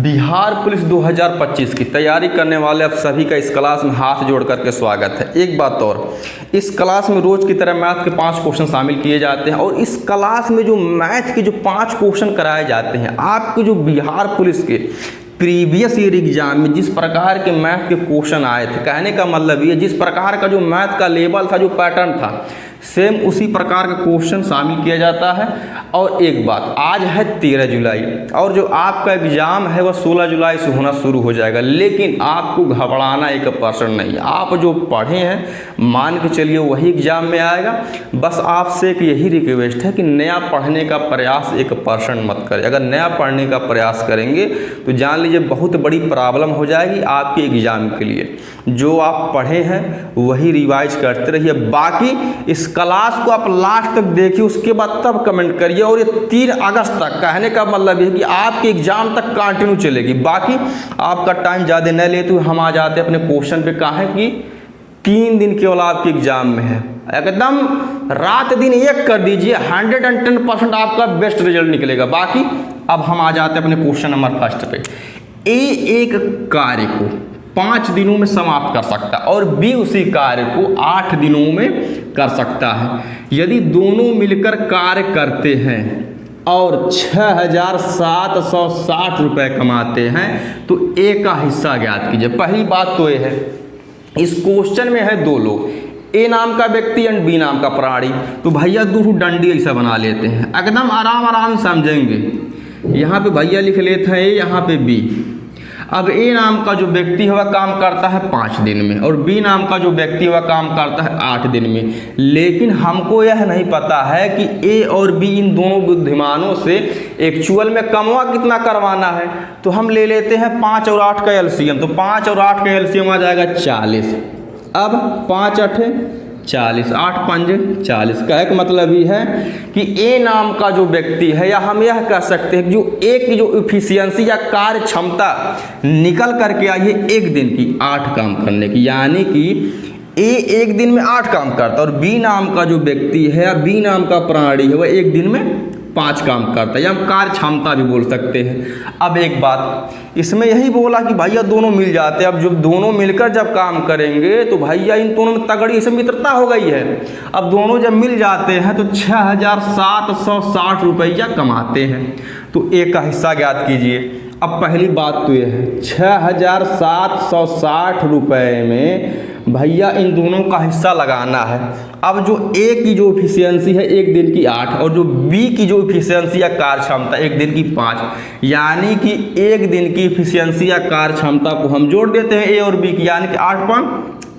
Bihar police 2025 की तैयारी करने वाले आप सभी का इस क्लास में हाथ जोड़ करके स्वागत है। एक बात और, इस क्लास में रोज की तरह मैथ के 5 क्वेश्चन शामिल किए जाते हैं और इस क्लास में जो मैथ के जो 5 क्वेश्चन कराए जाते हैं, आपके जो बिहार पुलिस के प्रीवियस ईयर एग्जाम में जिस प्रकार के मैथ के क्वेश्चन आए थे, कहने का मतलब ये जिस प्रकार का जो मैथ का लेवल था, जो पैटर्न था, सेम उसी प्रकार का क्वेश्चन शामिल किया जाता है। और एक बात, आज है 13 जुलाई और जो आपका एग्ज़ाम है वह 16 जुलाई से होना शुरू हो जाएगा, लेकिन आपको घबराना 1% नहीं। आप जो पढ़े हैं मान के चलिए वही एग्ज़ाम में आएगा। बस आपसे एक यही रिक्वेस्ट है कि नया पढ़ने का प्रयास 1% मत करें। अगर नया पढ़ने का प्रयास करेंगे तो जान लीजिए बहुत बड़ी प्रॉब्लम हो जाएगी आपके एग्ज़ाम के लिए। जो आप पढ़े हैं वही रिवाइज करते रहिए। बाकी इस क्लास को आप लास्ट तक देखिए, उसके बाद तब कमेंट करिए। और ये 3 अगस्त तक, कहने का मतलब है कि आपके एग्जाम तक कंटिन्यू चलेगी। बाकी आपका टाइम ज़्यादा न ले तो हम आ जाते हैं अपने क्वेश्चन पे। कहा है कि 3 दिन केवल आपके एग्जाम में है, एकदम रात दिन एक कर दीजिए, 110% आपका बेस्ट रिजल्ट निकलेगा। बाकी अब हम आ जाते हैं अपने क्वेश्चन नंबर फर्स्ट पे। एक कार्य को 5 दिनों में समाप्त कर सकता है और बी उसी कार्य को 8 दिनों में कर सकता है। यदि दोनों मिलकर कार्य करते हैं और 6,760 रुपये कमाते हैं तो ए का हिस्सा ज्ञात कीजिए। पहली बात तो ये है, इस क्वेश्चन में है 2 लोग, ए नाम का व्यक्ति एंड बी नाम का प्राणी। तो भैया 2 डंडी ऐसा बना लेते हैं, एकदम आराम समझेंगे। यहाँ पे भैया लिख लेते हैं ए, यहाँ पे बी। अब ए नाम का जो व्यक्ति है वह काम करता है 5 दिन में और बी नाम का जो व्यक्ति है वह काम करता है 8 दिन में। लेकिन हमको यह नहीं पता है कि ए और बी इन दोनों बुद्धिमानों से एक्चुअल में कमवा कितना करवाना है। तो हम ले लेते हैं 5 और 8 का एलसीएम। तो 5 और 8 का एलसीएम आ जाएगा 40। अब 5 8 40, 8 5 40। का एक मतलब ही है कि ए नाम का जो व्यक्ति है, या हम यह कह सकते हैं कि जो ए की जो इफिशियंसी या कार्य क्षमता निकल करके आई है 1 दिन की 8 काम करने की, यानी कि ए 1 दिन में 8 काम करता है और बी नाम का जो व्यक्ति है या बी नाम का प्राणी है वह 1 दिन में 5 काम करता है, या हम कार्य क्षमता भी बोल सकते हैं। अब एक बात, इसमें यही बोला कि भैया दोनों मिल जाते हैं। अब जब दोनों मिलकर जब काम करेंगे तो भैया इन दोनों में तगड़ी से मित्रता हो गई है। अब दोनों जब मिल जाते हैं तो 6,760 रुपया कमाते हैं। तो ए का हिस्सा ज्ञात कीजिए। अब पहली बात तो यह है, 6,760 रुपये में भैया इन दोनों का हिस्सा लगाना है। अब जो ए की जो इफिशियंसी है 1 दिन की 8 और जो बी की जो इफिशियंसी या कार्य क्षमता 1 दिन की 5, यानी कि 1 दिन की इफिशियंसी या कार्य क्षमता को हम जोड़ देते हैं ए और बी की, यानी कि 8 5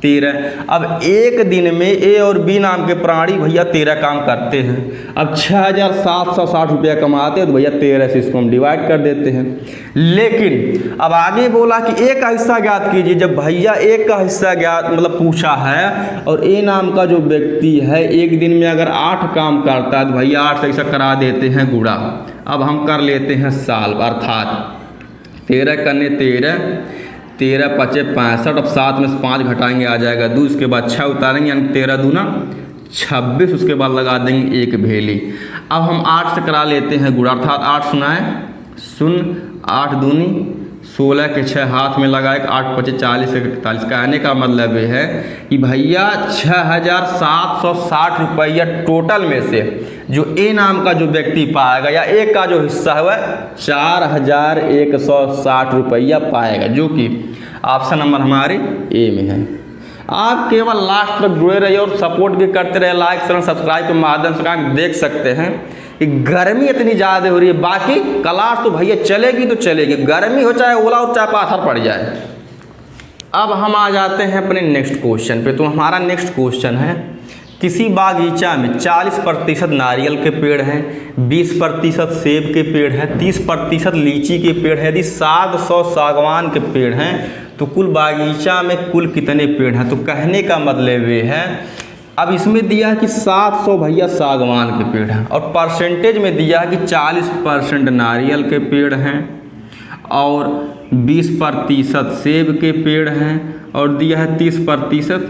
13। अब 1 दिन में ए और बी नाम के प्राणी भैया 13 काम करते हैं। अब 6,760 रुपया कमाते हैं तो भैया 13 से इसको हम डिवाइड कर देते हैं। लेकिन अब आगे बोला कि ए का हिस्सा ज्ञात कीजिए। जब भैया ए का हिस्सा ज्ञात मतलब पूछा है और ए नाम का जो व्यक्ति है 1 दिन में अगर 8 काम करता है तो भैया 8 से ऐसा करा देते हैं गुणा। अब हम कर लेते हैं साल, अर्थात 13 करने 13 5 65। अब 7 में से 5 घटाएंगे आ जाएगा 2, उसके बाद 6 उतारेंगे यानी 13 दूना 26, उसके बाद लगा देंगे 1 भेली। अब हम 8 से करा लेते हैं गुणा, अर्थात 8 सुनाए 0, 8 दूनी 16 के 6 हाथ में लगाए 8 5 40 से 41। कहने का मतलब ये है कि भैया 6,760 रुपया टोटल में से जो ए नाम का जो व्यक्ति पाएगा या ए का जो हिस्सा है वह 4,160 रुपया पाएगा, जो कि ऑप्शन नंबर हमारे ए में है। आप केवल लास्ट तक जुड़े रहिए और सपोर्ट भी करते रहे, लाइक शेयर सब्सक्राइब के माध्यम से। देख सकते हैं कि गर्मी इतनी ज़्यादा हो रही है। बाकी क्लास तो भैया चलेगी तो चलेगी, गर्मी हो चाहे ओला और चाहे पाथर पड़ जाए। अब हम आ जाते हैं अपने नेक्स्ट क्वेश्चन पे। तो हमारा नेक्स्ट क्वेश्चन है, किसी बागीचा में 40% नारियल के पेड़ हैं, 20% सेब के पेड़ हैं, 30% लीची के पेड़ हैं। यदि 700 सागवान के पेड़ हैं तो कुल बागीचा में कुल कितने पेड़ हैं। तो कहने का मतलब ये है, अब इसमें दिया है कि 700 भैया सागवान के पेड़ हैं और परसेंटेज में दिया है कि 40% नारियल के पेड़ हैं और 20% सेब के पेड़ हैं और दिया है 30%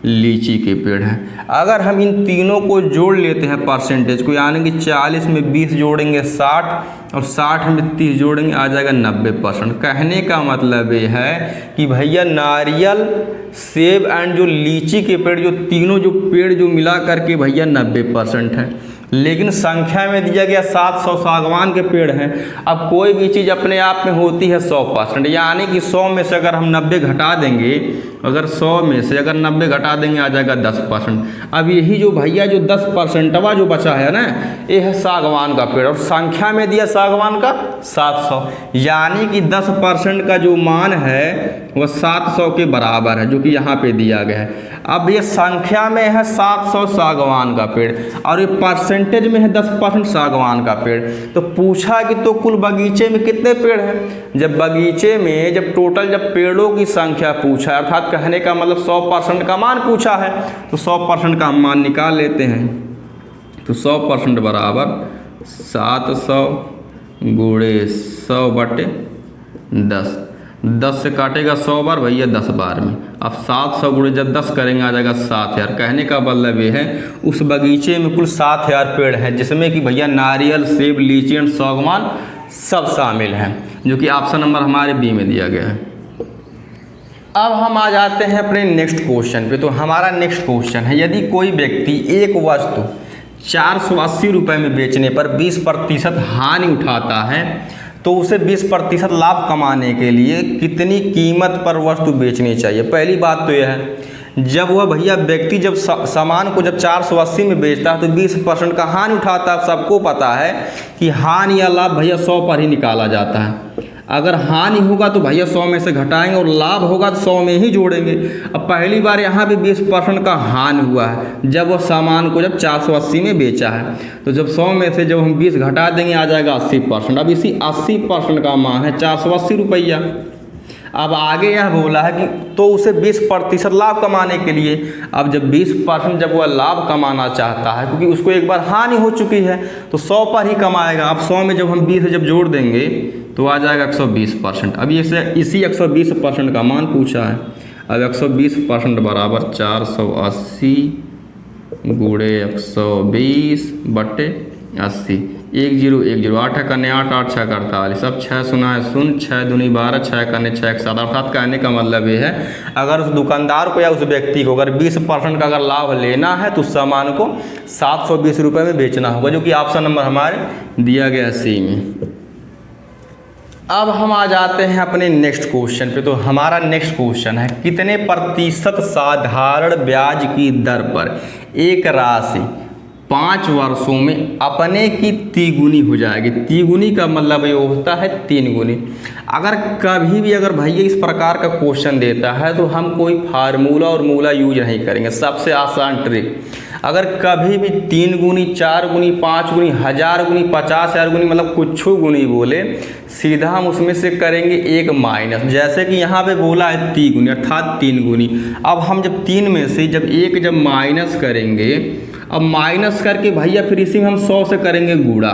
लीची के पेड़ हैं। अगर हम इन तीनों को जोड़ लेते हैं परसेंटेज को, यानी कि 40 में 20 जोड़ेंगे 60 और 60 में 30 जोड़ेंगे आ जाएगा 90%। कहने का मतलब ये है कि भैया नारियल, सेब एंड जो लीची के पेड़, जो तीनों जो पेड़ जो मिला करके भैया 90% है। लेकिन संख्या में दिया गया 700 सागवान के पेड़ हैं। अब कोई भी चीज़ अपने आप में होती है 100%, यानी कि 100 में से अगर हम 90 घटा देंगे, अगर 100 में से अगर 90 घटा देंगे आ जाएगा 10%। अब यही जो भैया जो 10% जो बचा है ना, ये है सागवान का पेड़, और संख्या में दिया सागवान का 700, यानी कि 10% का जो मान है वह 700 के बराबर है, जो कि यहाँ पे दिया गया है। अब ये संख्या में है 700 सागवान का पेड़ और ये परसेंटेज में है 10% सागवान का पेड़। तो पूछा कि तो कुल बगीचे में कितने पेड़ हैं। जब बगीचे में जब टोटल जब पेड़ों की संख्या पूछा है, अर्थात कहने का मतलब 100% का मान पूछा है, तो 100% का हम मान निकाल लेते हैं। तो 100% बराबर 700 गुणे 100 बटे 10, 10 से काटेगा 100 बार भैया 10 बार में। अब 700 गुणे जब 10 करेंगे आ जाएगा 7000। कहने का मतलब ये है उस बगीचे में कुल 7000 पेड़ हैं, जिसमें कि भैया नारियल, सेब, लीची एंड सागवान सब शामिल हैं, जो कि ऑप्शन नंबर हमारे बी में दिया गया है। अब हम आ जाते हैं अपने नेक्स्ट क्वेश्चन पे। तो हमारा नेक्स्ट क्वेश्चन है, यदि कोई व्यक्ति एक वस्तु 480 रुपये में बेचने पर 20% हानि उठाता है, तो उसे 20% लाभ कमाने के लिए कितनी कीमत पर वस्तु बेचनी चाहिए। पहली बात तो यह है, जब वह भैया व्यक्ति जब सामान को जब 480 में बेचता है तो 20% का हानि उठाता है। सबको पता है कि हानि या लाभ भैया 100 पर ही निकाला जाता है। अगर हानि होगा तो भैया 100 में से घटाएंगे और लाभ होगा तो 100 में ही जोड़ेंगे। अब पहली बार यहाँ पे 20% का हानि हुआ है जब वो सामान को जब 480 में बेचा है, तो जब 100 में से जब हम 20 घटा देंगे आ जाएगा 80%। अब इसी 80% का मान है 480 रुपया। अब आगे यह बोला है कि तो उसे 20% लाभ कमाने के लिए, अब जब 20% जब वह लाभ कमाना चाहता है, क्योंकि उसको एक बार हानि हो चुकी है, तो 100 पर ही कमाएगा। अब 100 में जब हम 20 जब जोड़ देंगे तो आ जाएगा 120%। अब इसी 120% का मान पूछा है। अब 120% बराबर 480 गुणे 120 बटे 80, 1010, 8 कन्ने 8, 8 6 48, अब 6 सुना है 0, 6 दूनी 12, 6 कन्ने 6 7। अर्थात कहने का मतलब ये है, अगर उस दुकानदार को या उस व्यक्ति को अगर 20% का अगर लाभ लेना है तो उस सामान को 720 रुपये में बेचना होगा, जो कि ऑप्शन नंबर हमारे दिया गया सी में। अब हम आ जाते हैं अपने नेक्स्ट क्वेश्चन पे। तो हमारा नेक्स्ट क्वेश्चन है, कितने प्रतिशत साधारण ब्याज की दर पर एक राशि 5 वर्षों में अपने की तिगुनी हो जाएगी। तिगुनी का मतलब ये होता है 3 गुनी। अगर कभी भी अगर भैया इस प्रकार का क्वेश्चन देता है तो हम कोई फार्मूला और मूला यूज नहीं करेंगे। सबसे आसान ट्रिक, अगर कभी भी 3 गुनी, 4 गुनी, 5 गुनी, 1000 गुनी, 50,000 गुनी मतलब कुछ गुनी बोले, सीधा हम उसमें से करेंगे एक माइनस। जैसे कि यहाँ पे बोला है 3 गुनी अर्थात 3 गुनी। अब हम जब 3 में से जब एक जब माइनस करेंगे, अब माइनस करके भैया फिर इसी में हम 100 से करेंगे गुणा।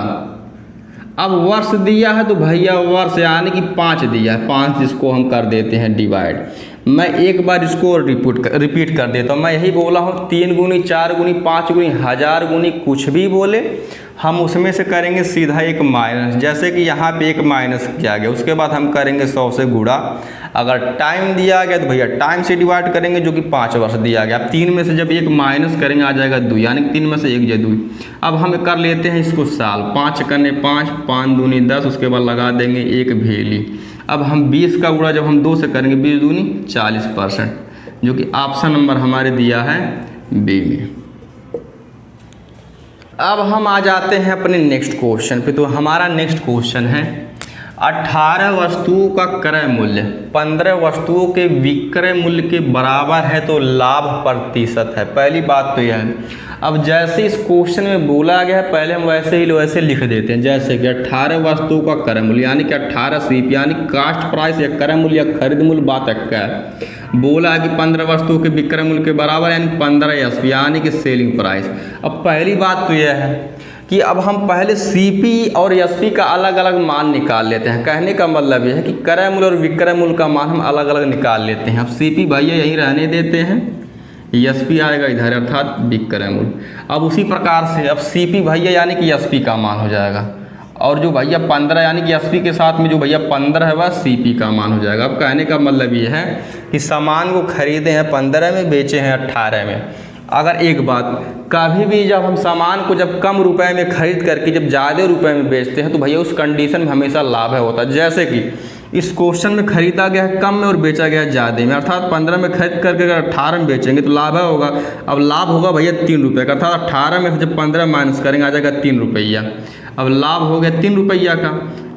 अब वर्ष दिया है तो भैया वर्ष यानी कि 5 दिया है, 5 इसको हम कर देते हैं डिवाइड। मैं एक बार इसको रिपीट कर देता हूँ। मैं यही बोला हूँ 3 गुनी, 4 गुनी, 5 गुनी, 1000 गुनी कुछ भी बोले, हम उसमें से करेंगे सीधा एक माइनस। जैसे कि यहाँ पे एक माइनस किया गया, उसके बाद हम करेंगे 100 से गुणा। अगर टाइम दिया गया तो भैया टाइम से डिवाइड करेंगे, जो कि 5 वर्ष दिया गया। अब 3 में से जब एक माइनस करेंगे आ जाएगा 2, यानी कि 3 में से 1 2। अब हम कर लेते हैं इसको साल। 5 करने 5, 5 दूनी 10, उसके बाद लगा देंगे 1 भेली। अब हम 20 का गुणा जब हम 2 से करेंगे 20 दूनी 40%, जो कि ऑप्शन नंबर हमारे दिया है बी में। अब हम आ जाते हैं अपने नेक्स्ट क्वेश्चन पे। तो हमारा नेक्स्ट क्वेश्चन है, 18 वस्तुओं का क्रय मूल्य 15 वस्तुओं के विक्रय मूल्य के बराबर है तो लाभ प्रतिशत है। पहली बात तो यह है, अब जैसे इस क्वेश्चन में बोला गया है पहले हम वैसे ही वैसे लिख देते हैं। जैसे कि 18 वस्तुओं का क्रय मूल्य यानी कि 18 सीप यानी कास्ट प्राइस या क्रय मूल्य या खरीद मूल्य बात क्या है। बोला है कि 15 वस्तुओं के विक्रय मूल्य के बराबर यानी 15 एसपी यानी कि सेलिंग प्राइस। अब पहली बात तो यह है कि अब हम पहले सीपी और एसपी का अलग अलग मान निकाल लेते हैं। कहने का मतलब यह है कि क्रय मूल्य और विक्रय मूल्य का मान हम अलग अलग निकाल लेते हैं। अब सीपी भैया यहीं रहने देते हैं, SP आएगा इधर अर्थात विक्रय मूल्य। अब उसी प्रकार से अब CP भैया यानी कि SP का मान हो जाएगा, और जो भैया 15 यानी कि SP के साथ में जो भैया 15 है वह CP का मान हो जाएगा। अब कहने का मतलब ये है कि सामान को खरीदे हैं 15 में, बेचे हैं 18 में। अगर एक बात, कभी भी जब हम सामान को जब कम रुपए में खरीद करके जब ज़्यादा रुपए में बेचते हैं तो भैया उस कंडीशन में हमेशा लाभ है होता है। जैसे कि इस क्वेश्चन में खरीदा गया है कम में और बेचा गया है ज़्यादा में, अर्थात 15 में खरीद करके अगर 18 में बेचेंगे तो लाभ होगा। अब लाभ होगा भैया 3 रुपये का, अर्थात 18 में से जब 15 माइनस करेंगे आ जाएगा 3 रुपया। अब लाभ हो गया 3 रुपया का।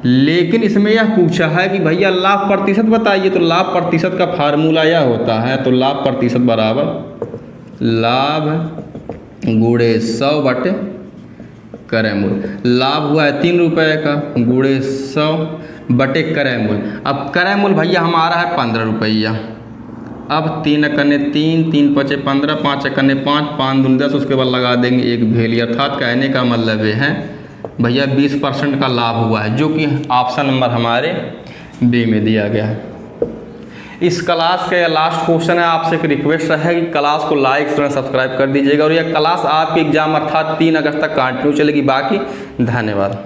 लेकिन इसमें यह पूछा है कि भैया लाभ प्रतिशत बताइए, तो लाभ प्रतिशत का फार्मूला यह होता है, तो लाभ प्रतिशत बराबर लाभ गुणे 100 बटे क्रय मूल्य। लाभ हुआ है 3 रुपये का गुणे 100 बटे क्रय मूल्य। अब क्रय मूल्य भैया हमारा है 15 रुपया। अब 3 एकने 3, 3 पचे 15, 5 एकने 5, 5 दूनी 10, उसके बाद लगा देंगे एक भेली। अर्थात कहने का मतलब ये है भैया 20% का लाभ हुआ है, जो कि ऑप्शन नंबर हमारे बी में दिया गया है। इस क्लास का यह लास्ट क्वेश्चन है। आपसे एक रिक्वेस्ट है कि क्लास को लाइक सब्सक्राइब कर दीजिएगा, और यह क्लास आपके एग्जाम अर्थात 3 अगस्त तक कंटिन्यू चलेगी। बाकी धन्यवाद।